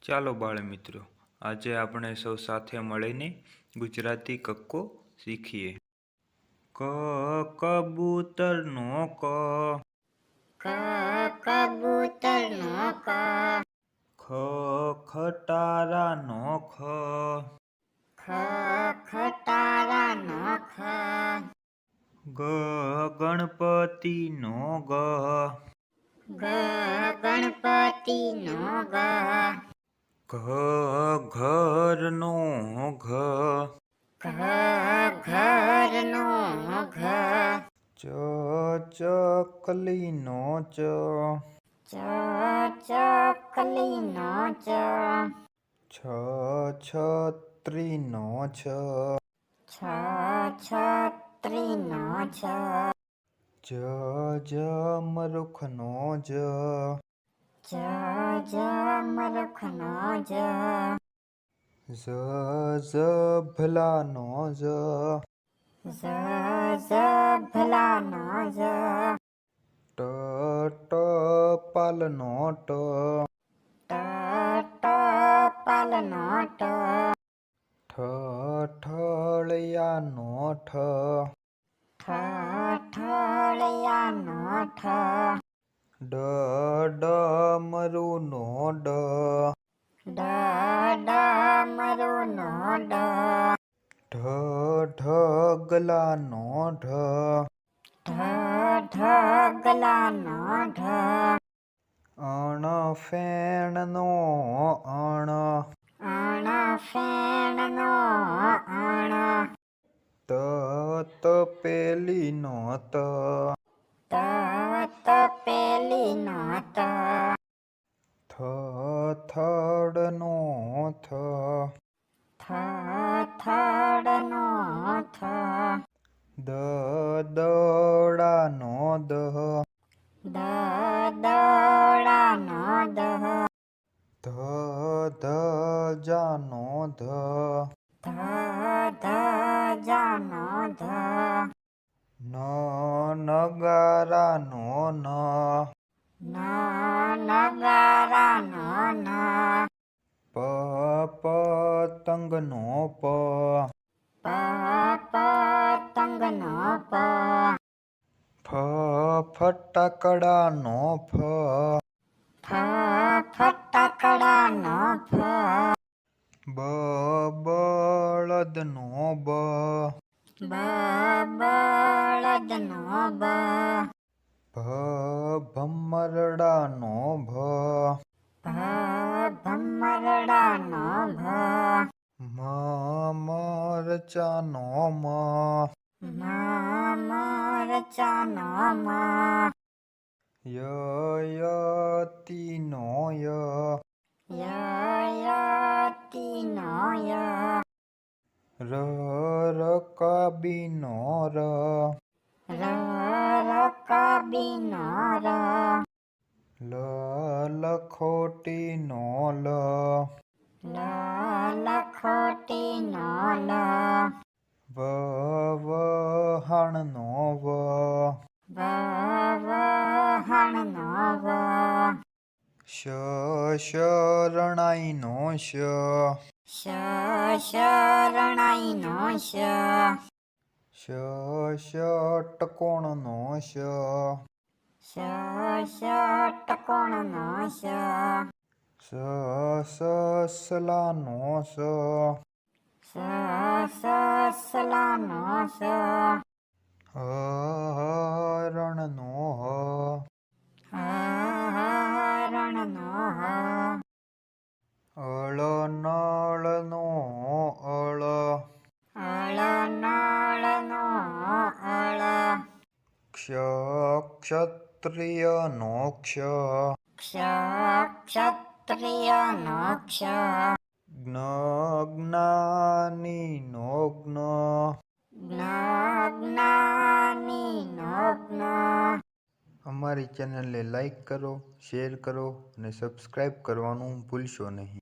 ચાલો બાળ મિત્રો, આજે આપણે સૌ સાથે મળીને ગુજરાતી કક્કો શીખીએ. ક કબૂતરનો ક, કબૂતરનો ક, ખ ખટારાનો ખ, ખટારાનો ખ, ગ ગણપતિનો ગ, ગણપતિનો ગ, ઘ ઘરનો ઘ, ઘરનો ઘ, ચકલીનો ચ, ચકલીનો ચ, છત્રીનો છ, છત્રીનો છ, જમરૂખનો જ, જમરૂખનો જ, ઝભલાનો જ, ઝભલાનો જ, ટપાલનો ટ, ટપાલનો ટ, ઠઠળિયાનો ઠ, ઠઠળિયાનો ઠ, ડમરુનો ડ, ડમરુનો ડ, ઢગલાનો ઢ, ઢગલાનો ઢ, અણફેણનો અણ, અણફેણનો અણ, તપેલીનો ત, તપેલીનો ત, થડનો થ, થડનો થ, દડાનો દહ, દડાનો દહ, ધજાનો ધ, ધજાનો ધ, નગારાનો ન, નગારાનો ન, પતંગનો પ, પતંગનો પ, ફટાકડાનો ફ, ફટાકડાનો ફ, બળદનો બ, બળદનો બ, ભમરડાનો ભ, ભમરડાનો ભ, મરચાનો મ, મરચાનો મ, યતીનો ય, યતીનો ય, રકાબીનો ર, રકાબીનો ર, લખોટીનો લ, લખોટીનો લ, વહાણનો વ, વહાણનો વ, શરણાઈનો શ, શરણાઈનો શ, ષટકોણનો શ, ષટકોણનો શ, સસલાનો સ, સસલાનો સ, હરણનો હ, હરણનો હ, અળનળનો અળ, અળનળનો અળ, ક્ષત્રિયનો ક્ષ, ક્ષત્રિયનો ક્ષ, જ્ઞાનીનો જ્ઞ, જ્ઞાનીનો જ્ઞ. અમારી ચેનલને લાઈક કરો, શેર કરો અને સબસ્ક્રાઈબ કરવાનું ભૂલશો નહીં.